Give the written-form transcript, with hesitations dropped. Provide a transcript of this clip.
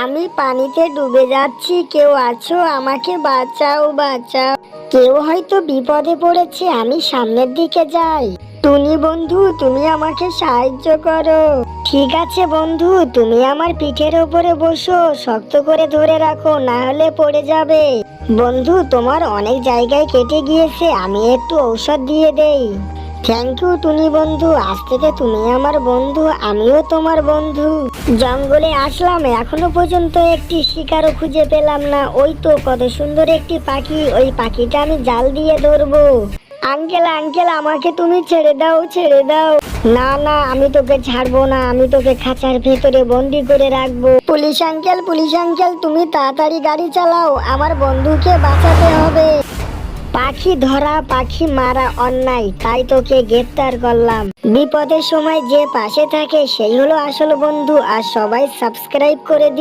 আমি পানিতে ডুবে যাচ্ছি, কেউ আছো? আমাকে বাঁচাও, বাঁচাও। কেউ হয়তো বিপদে পড়েছে, আমি সামনের দিকে যাই। টুনি বন্ধু, তুমি আমাকে সাহায্য করো। ঠিক আছে বন্ধু, তুমি আমার পিঠের ওপরে বসো, শক্ত করে ধরে রাখো, না হলে পড়ে যাবে। বন্ধু, তোমার অনেক জায়গায় কেটে গিয়েছে, আমি একটু ঔষধ দিয়ে দেই। থ্যাংক ইউ টুনি বন্ধু, আজ থেকে তুমি আমার বন্ধু, আমিও তোমার বন্ধু। জঙ্গলে আসলাম, এখনো পর্যন্ত একটি শিকারও খুঁজে পেলাম না। ওই তো কত সুন্দর একটি পাখি, ওই পাখিটা আমি জাল দিয়ে ধরবো। আঙ্কেল আঙ্কেল, আমাকে তুমি ছেড়ে দাও, ছেড়ে দাও। না না, আমি তোকে ছাড়বো না, আমি তোকে খাঁচার ভেতরে বন্দি করে রাখবো। পুলিশ আঙ্কেল, পুলিশ আঙ্কেল, তুমি তাড়াতাড়ি গাড়ি চালাও, আমার বন্ধুকে বাঁচাতে হবে। পাখি ধরা পাখি মারা অন্যায়, তাই তোকে গ্রেফতার করলাম। বিপদের সময় যে পাশে থাকে সেই হলো আসল বন্ধু। আর সবাই সাবস্ক্রাইব করে দিই।